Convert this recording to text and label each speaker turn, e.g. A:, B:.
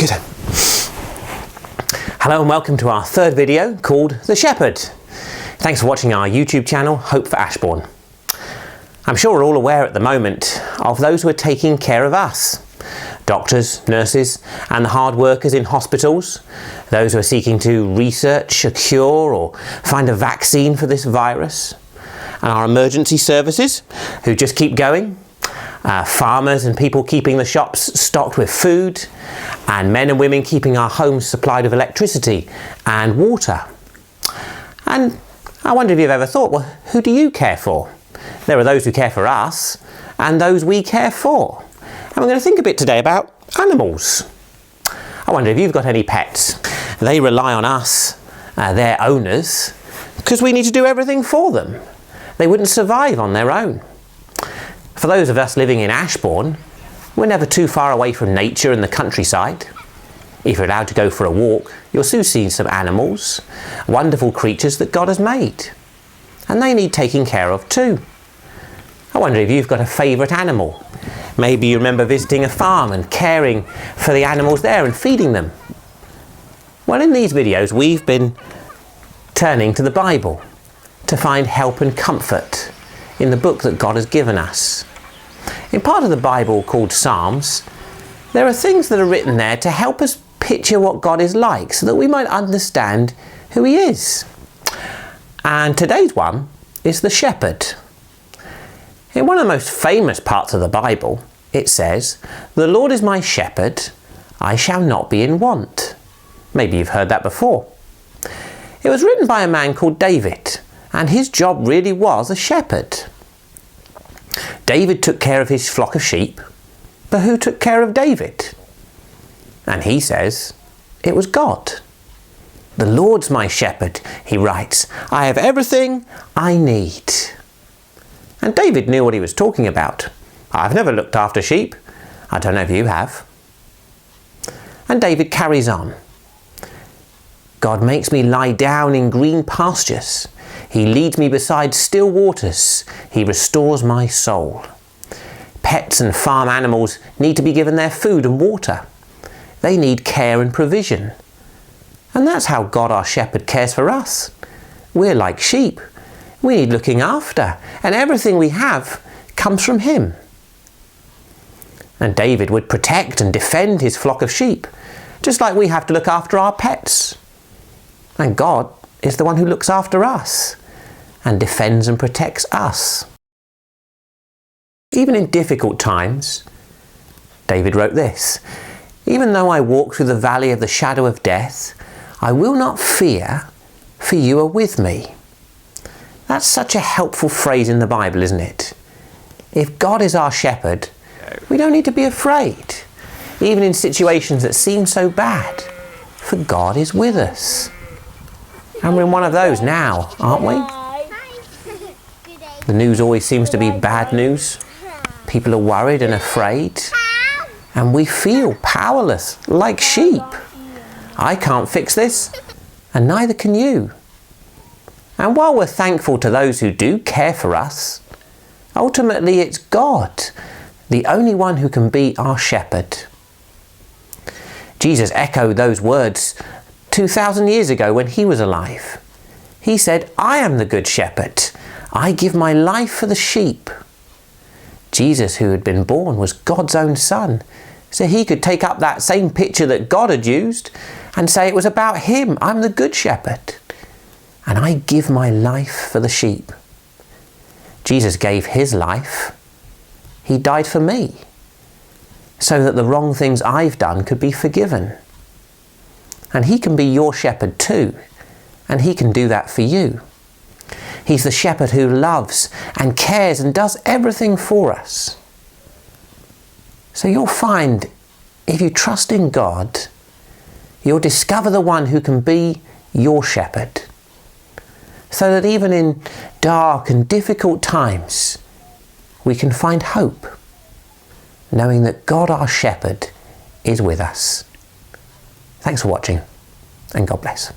A: Good. Hello and welcome to our third video called The Shepherd. Thanks for watching our YouTube channel, Hope for Ashbourne. I'm sure we're all aware at the moment of those who are taking care of us. Doctors, nurses and the hard workers in hospitals, those who are seeking to research a cure or find a vaccine for this virus, and our emergency services who just keep going, farmers and people keeping the shops stocked with food, and men and women keeping our homes supplied with electricity and water. And I wonder if you've ever thought, well, who do you care for? There are those who care for us and those we care for. And we're going to think a bit today about animals. I wonder if you've got any pets. They rely on us, their owners, because we need to do everything for them. They wouldn't survive on their own. For those of us living in Ashbourne, we're never too far away from nature and the countryside. If you're allowed to go for a walk, you'll soon see some animals, wonderful creatures that God has made. And they need taking care of too. I wonder if you've got a favourite animal. Maybe you remember visiting a farm and caring for the animals there and feeding them. Well, in these videos, we've been turning to the Bible to find help and comfort in the book that God has given us. In part of the Bible called Psalms, there are things that are written there to help us picture what God is like so that we might understand who He is. And today's one is the shepherd. In one of the most famous parts of the Bible, it says, "The Lord is my shepherd, I shall not be in want." Maybe you've heard that before. It was written by a man called David, and his job really was a shepherd. David took care of his flock of sheep, but who took care of David? And he says, it was God. "The Lord's my shepherd," he writes. "I have everything I need." And David knew what he was talking about. I've never looked after sheep. I don't know if you have. And David carries on. "God makes me lie down in green pastures. He leads me beside still waters. He restores my soul." Pets and farm animals need to be given their food and water. They need care and provision. And that's how God our shepherd cares for us. We're like sheep. We need looking after, and everything we have comes from Him. And David would protect and defend his flock of sheep, just like we have to look after our pets. And God is the one who looks after us and defends and protects us. Even in difficult times, David wrote this, "Even though I walk through the valley of the shadow of death, I will not fear, for you are with me." That's such a helpful phrase in the Bible, isn't it? If God is our shepherd, we don't need to be afraid, even in situations that seem so bad, for God is with us. And we're in one of those now, aren't we? The news always seems to be bad news. People are worried and afraid, and we feel powerless, like sheep. I can't fix this, and neither can you. And while we're thankful to those who do care for us, ultimately it's God, the only one who can be our shepherd. Jesus echoed those words 2,000 years ago when He was alive. He said, "I am the good shepherd. I give my life for the sheep." Jesus, who had been born, was God's own Son, so He could take up that same picture that God had used and say it was about Him. "I'm the good shepherd, and I give my life for the sheep." Jesus gave His life. He died for me, so that the wrong things I've done could be forgiven. And He can be your shepherd too, and He can do that for you. He's the shepherd who loves and cares and does everything for us. So you'll find, if you trust in God, you'll discover the one who can be your shepherd. So that even in dark and difficult times, we can find hope, knowing that God our shepherd is with us. Thanks for watching, and God bless.